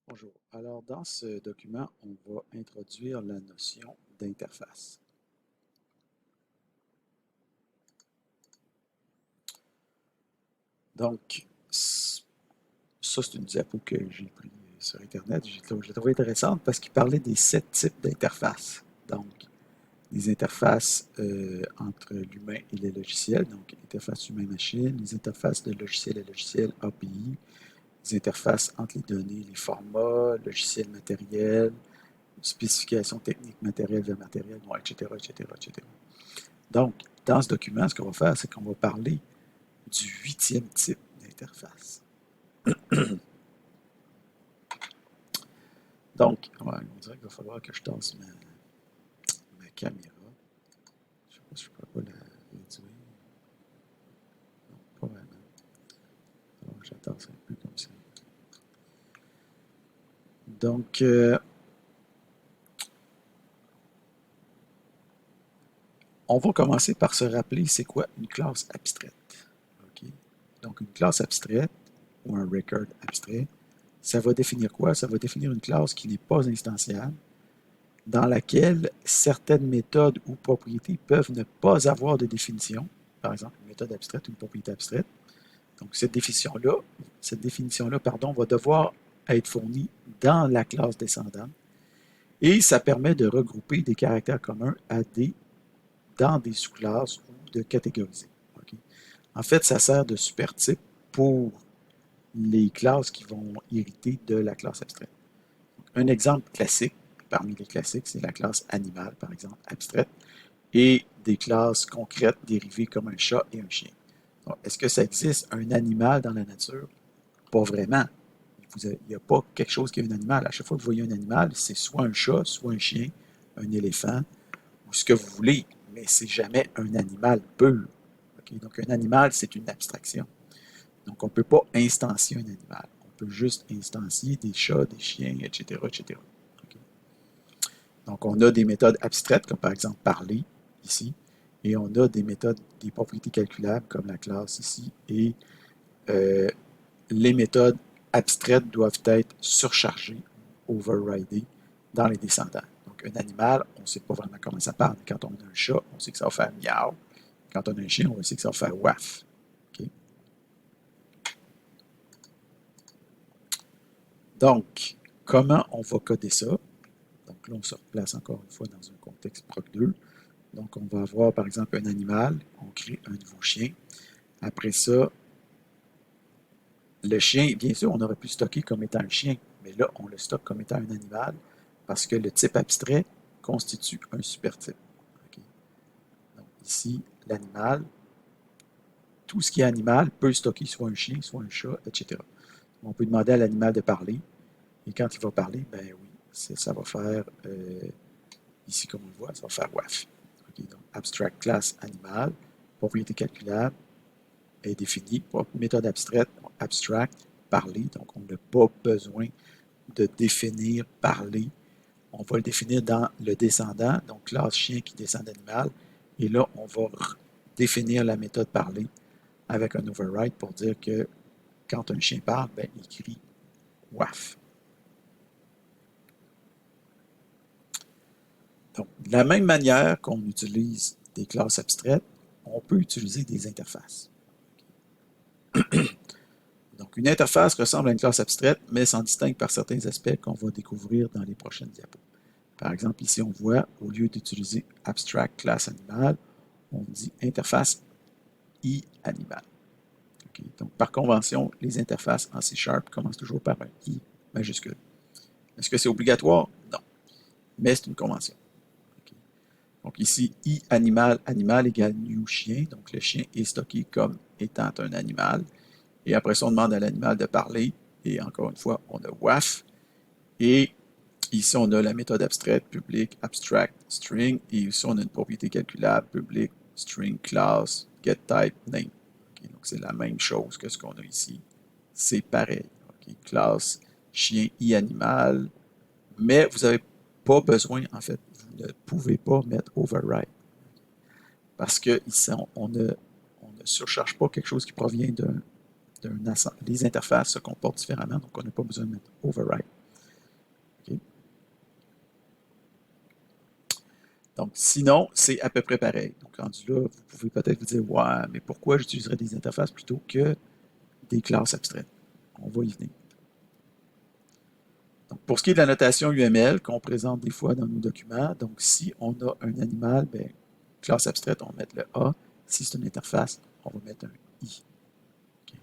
Bonjour. Alors, dans ce document, on va introduire la notion d'interface. Donc, ça, c'est une diapo que j'ai prise sur Internet. Je l'ai trouvée intéressante parce qu'il parlait des 7 types d'interfaces. Donc, les interfaces entre l'humain et les logiciels, donc interface humain-machine, les interfaces de logiciel à logiciel, API, les interfaces entre les données, les formats, logiciel matériel, spécifications techniques matériel vers matériel, bon, etc., etc., etc. Donc, dans ce document, ce qu'on va faire, c'est qu'on va parler du 8e type d'interface. Donc, ouais, on dirait qu'il va falloir que je tasse ma caméra. Je ne sais pas si je peux pas la réduire. Non, pas vraiment. Alors, je la tasse un peu comme ça. Donc, on va commencer par se rappeler c'est quoi une classe abstraite. Okay? Donc, une classe abstraite ou un record abstrait, ça va définir quoi? Ça va définir une classe qui n'est pas instantiable, dans laquelle certaines méthodes ou propriétés peuvent ne pas avoir de définition. Par exemple, une méthode abstraite ou une propriété abstraite. Donc, cette définition-là, pardon, va devoir être fournie dans la classe descendante. Et ça permet de regrouper des caractères communs dans des sous-classes ou de catégoriser. Okay? En fait, ça sert de supertype pour les classes qui vont hériter de la classe abstraite. Un exemple classique, parmi les classiques, c'est la classe animale, par exemple, abstraite, et des classes concrètes dérivées comme un chat et un chien. Est-ce que ça existe un animal dans la nature? Pas vraiment. Il n'y a pas quelque chose qui est un animal. À chaque fois que vous voyez un animal, c'est soit un chat, soit un chien, un éléphant, ou ce que vous voulez, mais c'est jamais un animal pur. Okay? Donc un animal, c'est une abstraction. Donc on ne peut pas instancier un animal. On peut juste instancier des chats, des chiens, etc., etc. Okay? Donc on a des méthodes abstraites, comme par exemple parler, ici, et on a des méthodes, des propriétés calculables, comme la classe ici, et euh, les méthodes abstraites doivent être surchargées, overridées, dans les descendants. Donc un animal, on ne sait pas vraiment comment ça parle. Quand on a un chat, on sait que ça va faire miaou. Quand on a un chien, on sait que ça va faire waf. Okay? Donc, comment on va coder ça? Donc là, on se replace encore une fois dans un contexte proc 2. Donc, on va avoir, par exemple, un animal. On crée un nouveau chien. Après ça, le chien, bien sûr, on aurait pu stocker comme étant un chien, mais là, on le stocke comme étant un animal parce que le type abstrait constitue un supertype. Okay? Donc, ici, l'animal, tout ce qui est animal peut stocker soit un chien, soit un chat, etc. On peut demander à l'animal de parler, et quand il va parler, ben oui, ça va faire, ici comme on le voit, ça va faire WAF. Okay? Donc, abstract class animal, propriété calculable, est définie. Méthode abstraite, abstract, parler, donc on n'a pas besoin de définir parler. On va le définir dans le descendant, donc classe chien qui descend d'animal. Et là, on va définir la méthode parler avec un override pour dire que quand un chien parle, ben, il crie waf. Donc, de la même manière qu'on utilise des classes abstraites, on peut utiliser des interfaces. Donc, une interface ressemble à une classe abstraite, mais s'en distingue par certains aspects qu'on va découvrir dans les prochaines diapos. Par exemple, ici, on voit, au lieu d'utiliser abstract class animal, on dit interface i-animal. Okay? Donc, par convention, les interfaces en C# commencent toujours par un i majuscule. Est-ce que c'est obligatoire? Non. Mais c'est une convention. Okay? Donc, ici, i-animal, animal égale new chien. Donc, le chien est stocké comme étant un animal. Et après ça, on demande à l'animal de parler. Et encore une fois, on a WAF. Et ici, on a la méthode abstraite, public, abstract, string. Et ici, on a une propriété calculable, public, string, class, getType, name. Okay, donc, c'est la même chose que ce qu'on a ici. C'est pareil. Okay, classe, chien, i-animal. Mais vous n'avez pas besoin, en fait, vous ne pouvez pas mettre override. Parce que ici, on ne surcharge pas quelque chose qui provient d'un ensemble. Les interfaces se comportent différemment, donc on n'a pas besoin de mettre override. Donc, sinon, c'est à peu près pareil. Donc, rendu là, vous pouvez peut-être vous dire, ouais, mais pourquoi j'utiliserais des interfaces plutôt que des classes abstraites? On va y venir. Donc, pour ce qui est de la notation UML qu'on présente des fois dans nos documents, donc si on a un animal, bien, classe abstraite, on va mettre le A. Si c'est une interface, on va mettre un I. Okay.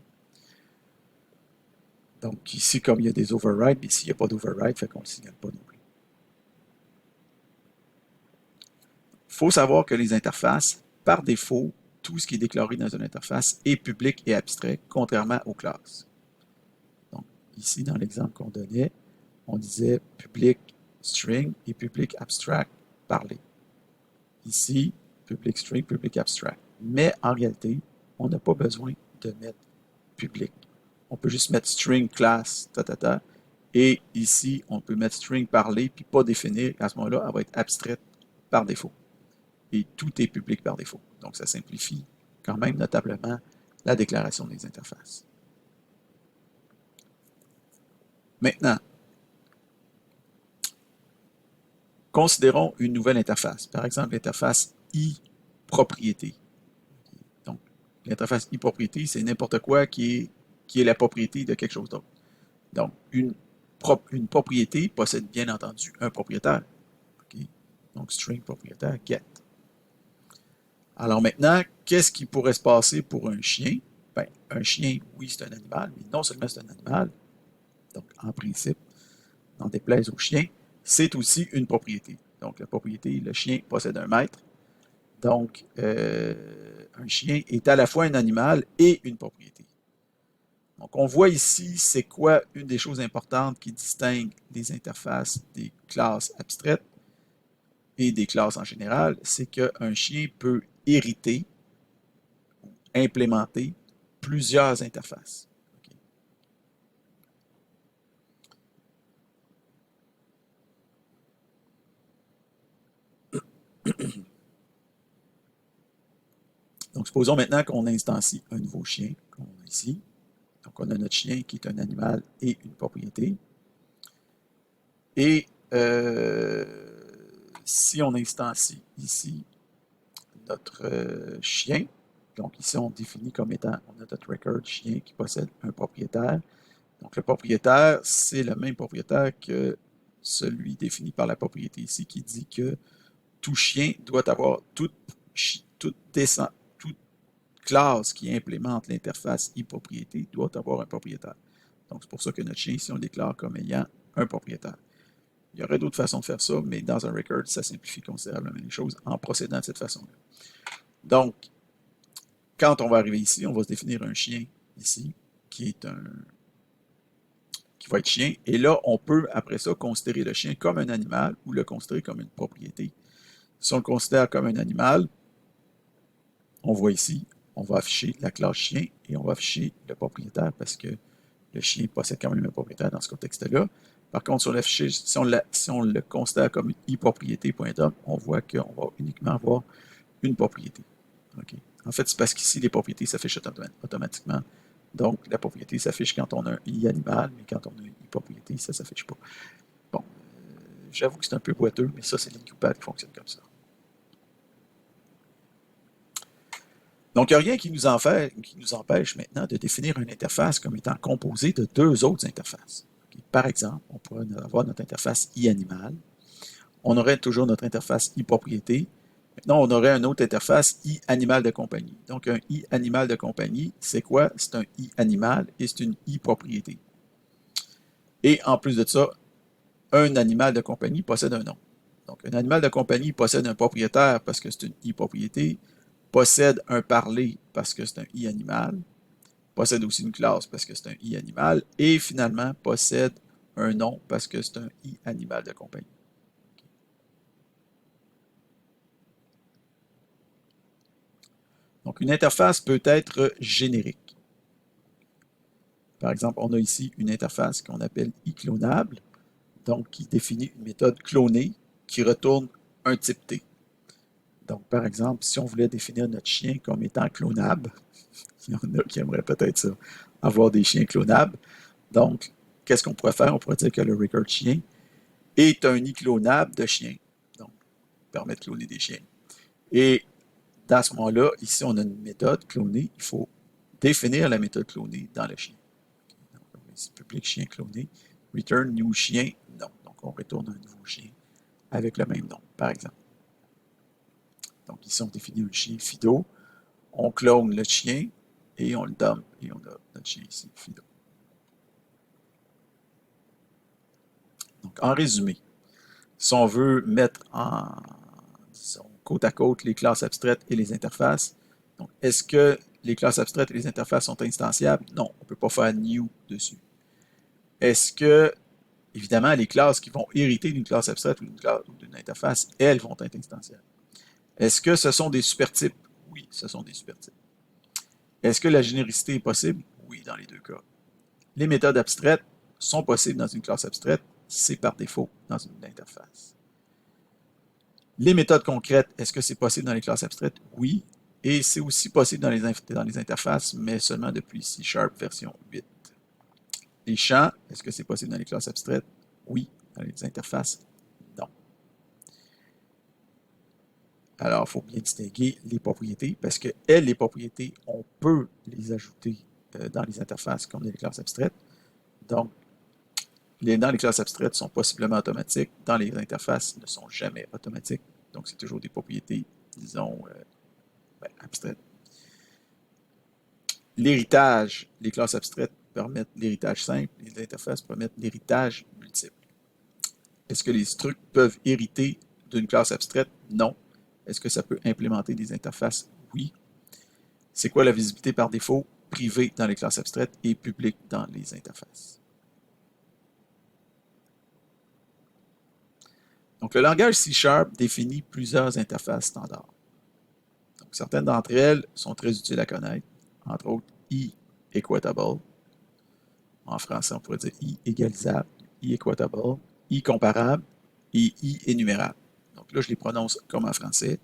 Donc ici, comme il y a des overrides, mais ici, il n'y a pas d'override, fait qu'on ne le signale pas non plus. Il faut savoir que les interfaces, par défaut, tout ce qui est déclaré dans une interface est public et abstrait, contrairement aux classes. Donc, ici, dans l'exemple qu'on donnait, on disait public string et public abstract parler. Ici, public string, public abstract. Mais en réalité, on n'a pas besoin de mettre public. On peut juste mettre string class, et ici, on peut mettre string parler, puis pas définir. À ce moment-là, elle va être abstraite par défaut. Et tout est public par défaut. Donc, ça simplifie quand même notablement la déclaration des interfaces. Maintenant, considérons une nouvelle interface. Par exemple, l'interface i-propriété. Donc, l'interface i-propriété, c'est n'importe quoi qui est la propriété de quelque chose d'autre. Donc, une propriété possède bien entendu un propriétaire. Okay? Donc, string propriétaire get. Alors maintenant, qu'est-ce qui pourrait se passer pour un chien? Ben, un chien, oui, c'est un animal, mais non seulement c'est un animal, donc en principe, n'en déplaise au chien, c'est aussi une propriété. Donc, la propriété, le chien possède un maître. Donc, un chien est à la fois un animal et une propriété. Donc, on voit ici, c'est quoi une des choses importantes qui distingue les interfaces des classes abstraites et des classes en général, c'est qu'un chien peut hériter, implémenter plusieurs interfaces. Donc, supposons maintenant qu'on instancie un nouveau chien, comme on a ici. Donc, on a notre chien qui est un animal et une propriété. Et si on instancie ici notre chien, donc ici on définit comme étant, on a notre record chien qui possède un propriétaire. Donc le propriétaire, c'est le même propriétaire que celui défini par la propriété ici qui dit que tout chien doit avoir toute classe qui implémente l'interface i-propriété doit avoir un propriétaire. Donc c'est pour ça que notre chien ici on le déclare comme ayant un propriétaire. Il y aurait d'autres façons de faire ça, mais dans un record, ça simplifie considérablement les choses en procédant de cette façon-là. Donc, quand on va arriver ici, on va se définir un chien ici, qui va être chien. Et là, on peut, après ça, considérer le chien comme un animal ou le considérer comme une propriété. Si on le considère comme un animal, on voit ici, on va afficher la classe chien et on va afficher le propriétaire parce que le chien possède quand même un propriétaire dans ce contexte-là. Par contre, si on le considère comme une i-propriété.dom, on voit qu'on va uniquement avoir une propriété. Okay. En fait, c'est parce qu'ici, les propriétés s'affichent automatiquement. Donc, la propriété s'affiche quand on a un i animal, mais quand on a une i-propriété, ça ne s'affiche pas. Bon, j'avoue que c'est un peu boiteux, mais ça, c'est l'InQPAD qui fonctionne comme ça. Donc, il n'y a rien qui nous empêche maintenant de définir une interface comme étant composée de deux autres interfaces. Par exemple, on pourrait avoir notre interface i-animal. On aurait toujours notre interface i-propriété. Maintenant, on aurait une autre interface i-animal de compagnie. Donc, un i-animal de compagnie, c'est quoi? C'est un i-animal et c'est une i-propriété. Et en plus de ça, un animal de compagnie possède un nom. Donc, un animal de compagnie possède un propriétaire parce que c'est une i-propriété, possède un parler parce que c'est un i-animal, possède aussi une classe parce que c'est un i-animal, et finalement possède un nom parce que c'est un i-animal de compagnie. Donc, une interface peut être générique. Par exemple, on a ici une interface qu'on appelle i-clonable, donc qui définit une méthode clonée qui retourne un type T. Donc, par exemple, si on voulait définir notre chien comme étant clonable, il y en a qui aimeraient peut-être ça, avoir des chiens clonables. Donc, qu'est-ce qu'on pourrait faire? On pourrait dire que le record chien est un i-clonable de chien. Donc, permet de cloner des chiens. Et dans ce moment-là, ici, on a une méthode clonée. Il faut définir la méthode clonée dans le chien. Donc, ici, public chien cloné. Return new chien, non. Donc, on retourne un nouveau chien avec le même nom, par exemple. Donc, ici, on définit un chien Fido. On clone le chien et on le dump. Et on a notre chien ici, Fido. Donc, en résumé, si on veut mettre en, disons, côte à côte les classes abstraites et les interfaces, donc est-ce que les classes abstraites et les interfaces sont instanciables? Non, on ne peut pas faire new dessus. Est-ce que, évidemment, les classes qui vont hériter d'une classe abstraite ou d'une interface, elles vont être instanciables? Est-ce que ce sont des supertypes? Oui, ce sont des supertypes. Est-ce que la généricité est possible? Oui, dans les deux cas. Les méthodes abstraites sont possibles dans une classe abstraite, c'est par défaut dans une interface. Les méthodes concrètes, est-ce que c'est possible dans les classes abstraites? Oui. Et c'est aussi possible dans les interfaces, mais seulement depuis C# version 8. Les champs, est-ce que c'est possible dans les classes abstraites? Oui. Dans les interfaces, non. Alors, il faut bien distinguer les propriétés, parce que elles, les propriétés, on peut les ajouter dans les interfaces comme dans les classes abstraites. Donc, dans les classes abstraites sont possiblement automatiques, dans les interfaces ne sont jamais automatiques. Donc, c'est toujours des propriétés, disons, abstraites. L'héritage, les classes abstraites permettent l'héritage simple, les interfaces permettent l'héritage multiple. Est-ce que les structs peuvent hériter d'une classe abstraite? Non. Est-ce que ça peut implémenter des interfaces? Oui. C'est quoi la visibilité par défaut? Privée dans les classes abstraites et publique dans les interfaces. Donc, le langage C# définit plusieurs interfaces standards. Donc, certaines d'entre elles sont très utiles à connaître, entre autres e-equatable. En français, on pourrait dire e-égalisable, e-equatable, e-comparable et e-énumérable. Donc là, je les prononce comme en français,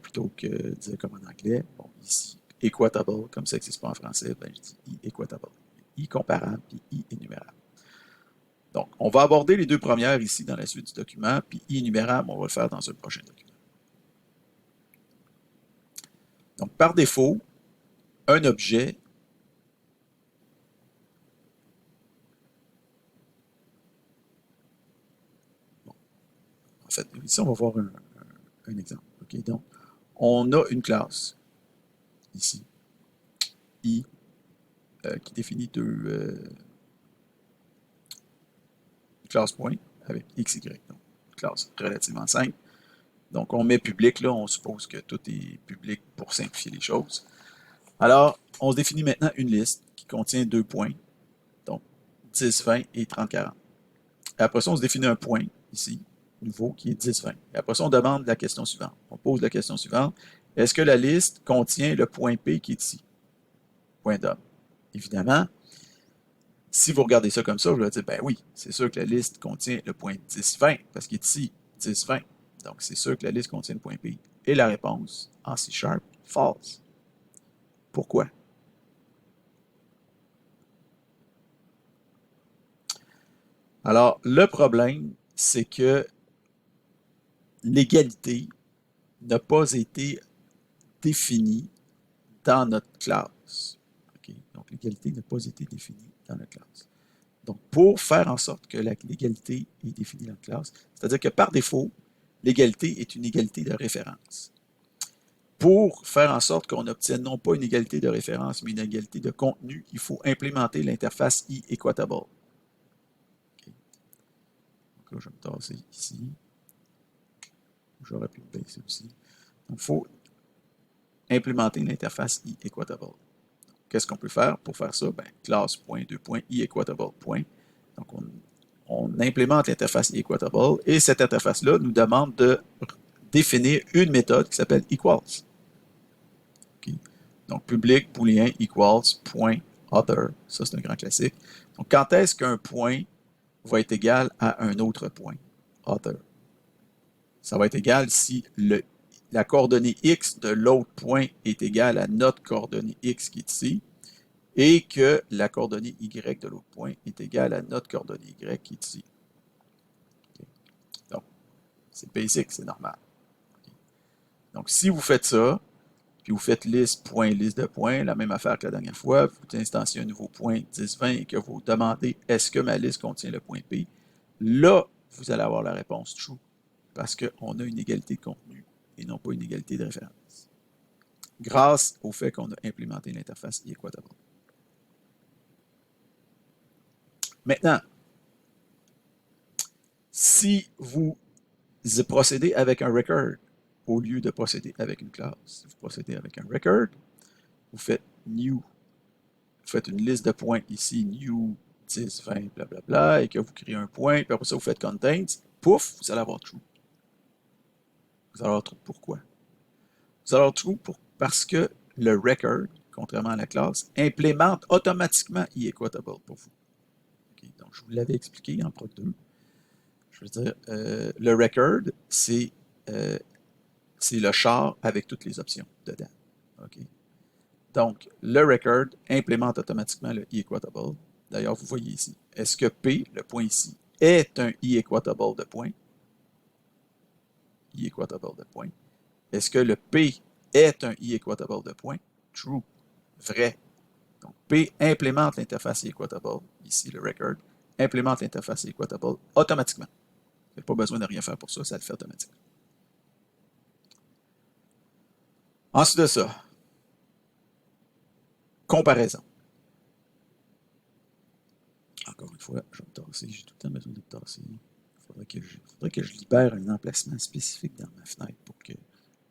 plutôt que de dire comme en anglais. Bon, ici, equatable, comme ça n'existe pas en français, ben, je dis e-equatable, e-comparable et e-énumérable. Donc, on va aborder les deux premières ici dans la suite du document, puis e-énumérable, on va le faire dans un prochain document. Donc, par défaut, un objet en fait, ici, on va voir un exemple. Okay? Donc, on a une classe, ici, i, qui définit une classe point avec x, y. Donc, une classe relativement simple. Donc, on met public, là, on suppose que tout est public pour simplifier les choses. Alors, on se définit maintenant une liste qui contient 2 points, donc 10, 20 et 30, 40. Et après ça, on se définit un point, ici, nouveau, qui est 10, 20. Et après ça, on demande la question suivante. On pose la question suivante. Est-ce que la liste contient le point P qui est ici? Point d'homme. Évidemment, si vous regardez ça comme ça, vous allez dire, ben oui, c'est sûr que la liste contient le point 10, 20, parce qu'il est ici, 10, 20. Donc, c'est sûr que la liste contient le point P. Et la réponse, en C#, false. Pourquoi? Alors, le problème, c'est que l'égalité n'a pas été définie dans notre classe. Okay? Donc, l'égalité n'a pas été définie dans notre classe. Donc, pour faire en sorte que l'égalité est définie dans la classe, c'est-à-dire que par défaut, l'égalité est une égalité de référence. Pour faire en sorte qu'on obtienne non pas une égalité de référence, mais une égalité de contenu, il faut implémenter l'interface e-equatable. Okay. Donc là, je vais me tasser ici. J'aurais pu le baisser aussi. Donc, il faut implémenter l'interface e-equatable. Qu'est-ce qu'on peut faire pour faire ça? Ben, classe.2.equatable. Donc, on implémente l'interface equatable et cette interface-là nous demande de définir une méthode qui s'appelle equals. Okay. Donc, public booléen equals point other. Ça, c'est un grand classique. Donc, quand est-ce qu'un point va être égal à un autre point? Other. Ça va être égal si la coordonnée x de l'autre point est égale à notre coordonnée x qui est ici, et que la coordonnée y de l'autre point est égale à notre coordonnée y qui est ici. Okay. Donc, C'est basic, c'est normal. Donc, si vous faites ça, puis vous faites liste, point, liste de points, la même affaire que la dernière fois, vous instanciez un nouveau point 10-20 et que vous demandez est-ce que ma liste contient le point P, là, vous allez avoir la réponse true, parce qu'on a une égalité de contenu et non pas une égalité de référence, grâce au fait qu'on a implémenté l'interface equatable. Maintenant, si vous procédez avec un record au lieu de procéder avec une classe, si vous procédez avec un record, vous faites new, vous faites une liste de points ici, new 10, 20, blablabla, et que vous créez un point, puis après ça, vous faites contains, pouf, vous allez avoir true. Vous allez avoir true pourquoi? Vous allez avoir true parce que le record, contrairement à la classe, implémente automatiquement equatable pour vous. Okay, donc, je vous l'avais expliqué en Proc 2. Je veux dire, le record, c'est le char avec toutes les options dedans. Okay. Donc, le record implémente automatiquement le equatable. D'ailleurs, vous voyez ici. Est-ce que P, le point ici, est un equatable de point? Equatable de point. Est-ce que le P est un equatable de point? True. Vrai. Donc, P implémente l'interface equatable, ici le record, implémente l'interface equatable automatiquement. Vous n'avez pas besoin de rien faire pour ça, ça le fait automatiquement. Ensuite de ça, comparaison. Encore une fois, je vais me tasser, j'ai tout le temps besoin de me tasser. Il faudrait que je libère un emplacement spécifique dans ma fenêtre pour que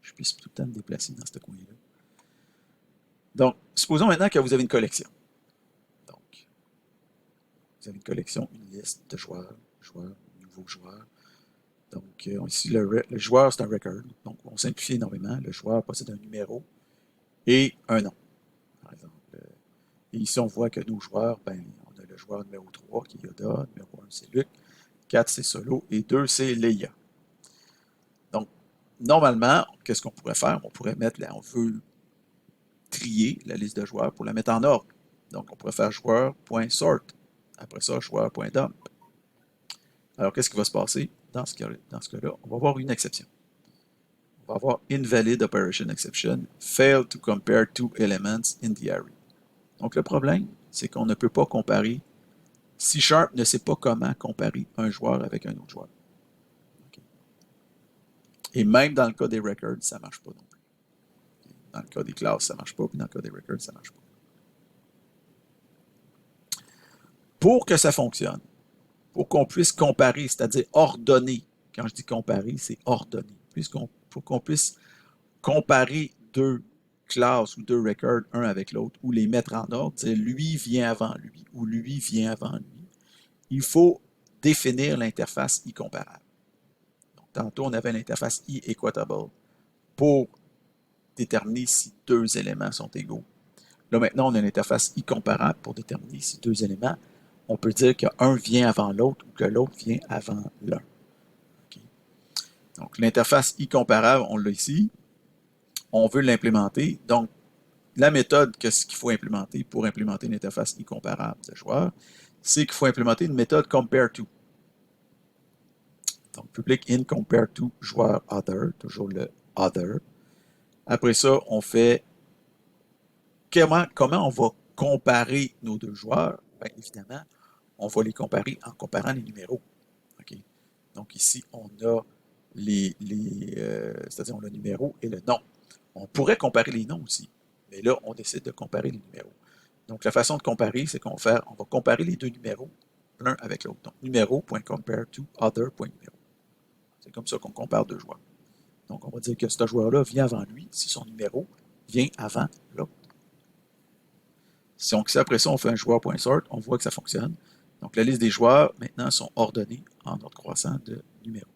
je puisse tout le temps me déplacer dans ce coin-là. Donc, supposons maintenant que vous avez une collection. Donc, vous avez une collection, une liste de joueurs, nouveaux joueurs. Donc, ici, le joueur, c'est un record. Donc, on simplifie énormément. Le joueur possède un numéro et un nom, par exemple. Et ici, on voit que nos joueurs, ben, on a le joueur numéro 3 qui est Yoda, numéro 1 c'est Luke, 4 c'est Solo et 2 c'est Leia. Donc, normalement, qu'est-ce qu'on pourrait faire? On pourrait mettre, là, on veut trier la liste de joueurs pour la mettre en ordre. Donc, on pourrait faire joueur.sort. Après ça, joueur.dump. Alors, qu'est-ce qui va se passer dans ce cas-là? On va avoir une exception. On va avoir invalid operation exception, fail to compare two elements in the array. Donc, le problème, c'est qu'on ne peut pas comparer. C# ne sait pas comment comparer un joueur avec un autre joueur. Okay. Et même dans le cas des records, ça ne marche pas non plus. Okay. Dans le cas des classes, ça ne marche pas, puis dans le cas des records, ça ne marche pas. Pour que ça fonctionne, pour qu'on puisse comparer, c'est-à-dire ordonner, quand je dis comparer, c'est ordonner, pour qu'on puisse comparer deux classes ou deux records, un avec l'autre, ou les mettre en ordre, c'est lui vient avant lui, ou lui vient avant lui, il faut définir l'interface i-comparable. Donc, tantôt, on avait l'interface i-equatable pour déterminer si deux éléments sont égaux. Là, maintenant, on a l'interface i-comparable pour déterminer si deux éléments, on peut dire qu'un vient avant l'autre ou que l'autre vient avant l'un. Okay. Donc, l'interface i-comparable, on l'a ici. On veut l'implémenter. Donc, la méthode qu'il faut implémenter pour implémenter une interface i-comparable de joueur, c'est qu'il faut implémenter une méthode compare_to. Donc, public in compare_to joueur other, toujours le other. Après ça, on fait comment on va comparer nos deux joueurs? Bien, évidemment, on va les comparer en comparant les numéros. Okay? Donc, ici, on a c'est-à-dire on a le numéro et le nom. On pourrait comparer les noms aussi, mais là, on décide de comparer les numéros. Donc, la façon de comparer, c'est qu'on va comparer les deux numéros l'un avec l'autre. Donc, numéro.compare_to other.numéro. C'est comme ça qu'on compare deux joueurs. Donc, on va dire que ce joueur-là vient avant lui si son numéro vient avant l'autre. Si après ça, on fait un joueur.sort, on voit que ça fonctionne. Donc, la liste des joueurs, maintenant, sont ordonnés en ordre croissant de numéros.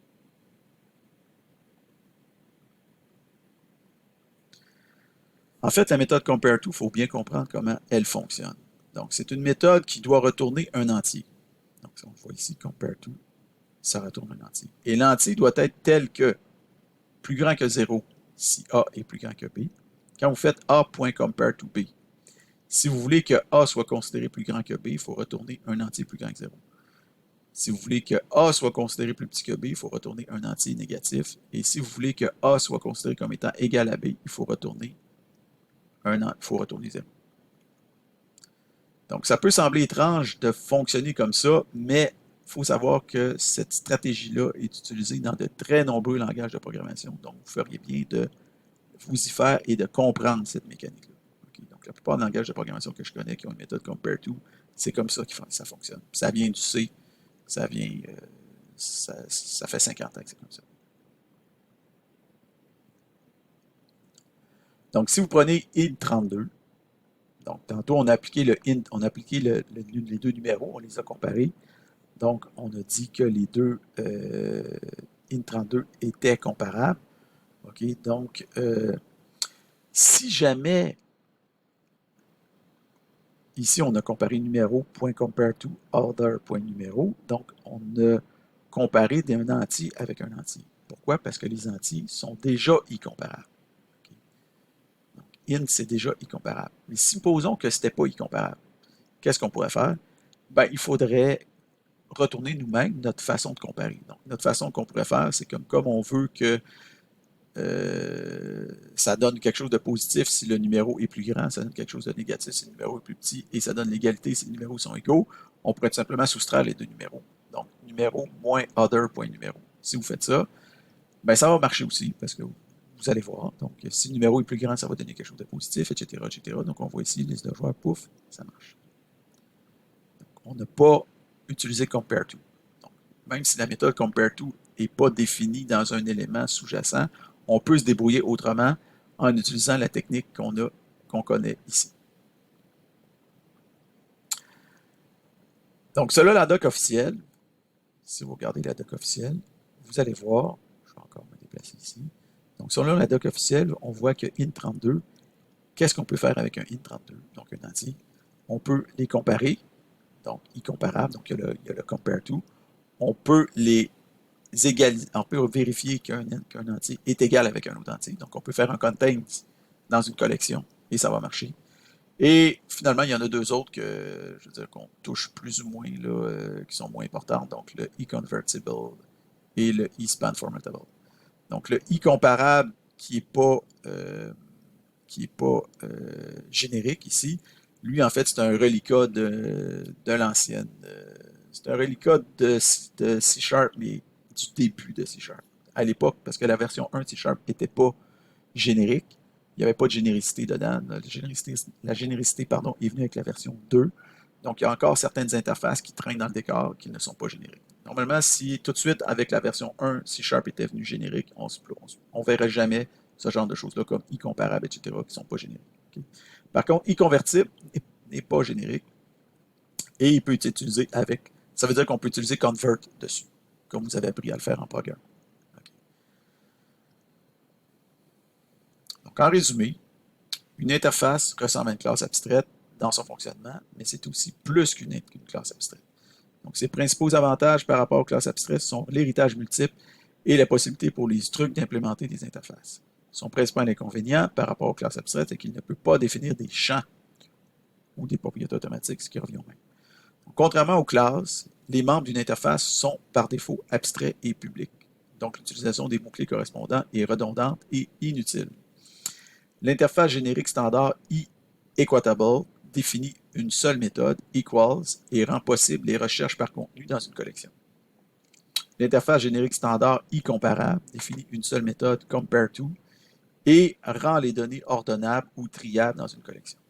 En fait, la méthode compare_to, il faut bien comprendre comment elle fonctionne. Donc, c'est une méthode qui doit retourner un entier. Donc, on voit ici compare_to, ça retourne un entier. Et l'entier doit être tel que plus grand que 0 si A est plus grand que B. Quand vous faites A.compare_to_B, si vous voulez que A soit considéré plus grand que B, il faut retourner un entier plus grand que 0. Si vous voulez que A soit considéré plus petit que B, il faut retourner un entier négatif. Et si vous voulez que A soit considéré comme étant égal à B, il faut retourner 0. Donc, ça peut sembler étrange de fonctionner comme ça, mais il faut savoir que cette stratégie-là est utilisée dans de très nombreux langages de programmation. Donc, vous feriez bien de vous y faire et de comprendre cette mécanique-là. Okay? Donc, la plupart des langages de programmation que je connais qui ont une méthode compare-to, c'est comme ça que ça fonctionne. Ça vient du C, ça fait 50 ans que c'est comme ça. Donc, si vous prenez int32, donc tantôt on a appliqué les deux numéros, on les a comparés. Donc, on a dit que les deux int32 étaient comparables. OK? Donc, si jamais, ici, on a comparé numéro, point compare to order, point numéro, donc on a comparé d'un entier avec un entier. Pourquoi? Parce que les entiers sont déjà i-comparables. Okay? Donc, int, c'est déjà i-comparable. Mais supposons que ce n'était pas i-comparable. Qu'est-ce qu'on pourrait faire? Ben, il faudrait retourner nous-mêmes notre façon de comparer. Donc, notre façon qu'on pourrait faire, c'est comme on veut que ça donne quelque chose de positif si le numéro est plus grand, ça donne quelque chose de négatif si le numéro est plus petit, et ça donne l'égalité si les numéros sont égaux, on pourrait tout simplement soustraire les deux numéros. Donc, numéro moins other point numéro. Si vous faites ça, ben ça va marcher aussi, parce que vous allez voir. Donc, si le numéro est plus grand, ça va donner quelque chose de positif, etc., etc. Donc, on voit ici, liste de joueurs, pouf, ça marche. Donc, on n'a pas utilisé compare-to. Même si la méthode compare-to n'est pas définie dans un élément sous-jacent, on peut se débrouiller autrement en utilisant la technique qu'on connaît ici. Donc, cela, la doc officielle. Si vous regardez la doc officielle, vous allez voir, je vais encore me déplacer ici. Donc, selon la doc officielle, on voit que int32, qu'est-ce qu'on peut faire avec un int32, donc un entier? On peut les comparer, donc i-comparable, donc il y a le compare-to. On peut les on peut vérifier qu'un entier est égal avec un autre entier. Donc, on peut faire un content dans une collection et ça va marcher. Et finalement, il y en a deux autres que, je veux dire, qu'on touche plus ou moins, là, qui sont moins importantes. Donc, le e-convertible et le e-span formatable. Donc, le e-comparable qui n'est pas, générique ici, lui, en fait, c'est un reliquat de l'ancienne. C'est un reliquat de C#, mais du début de C#. À l'époque, parce que la version 1 de C# n'était pas générique, il n'y avait pas de généricité dedans. La généricité est venue avec la version 2. Donc, il y a encore certaines interfaces qui traînent dans le décor qui ne sont pas génériques. Normalement, si tout de suite, avec la version 1, C# était venu générique, on ne verrait jamais ce genre de choses-là comme e-comparable, etc., qui ne sont pas génériques. Okay? Par contre, e-convertible n'est pas générique et il peut être utilisé avec. Ça veut dire qu'on peut utiliser convert dessus, comme vous avez appris à le faire en programme. Okay. Donc, en résumé, une interface ressemble à une classe abstraite dans son fonctionnement, mais c'est aussi plus qu'une classe abstraite. Donc, ses principaux avantages par rapport aux classes abstraites sont l'héritage multiple et la possibilité pour les structures d'implémenter des interfaces. Son principal inconvénient par rapport aux classes abstraites est qu'il ne peut pas définir des champs ou des propriétés automatiques, ce qui revient au même. Donc, contrairement aux classes, les membres d'une interface sont par défaut abstraits et publics. Donc, l'utilisation des mots-clés correspondants est redondante et inutile. L'interface générique standard equatable définit une seule méthode, equals, et rend possible les recherches par contenu dans une collection. L'interface générique standard e-comparable définit une seule méthode, compare-to, et rend les données ordonnables ou triables dans une collection.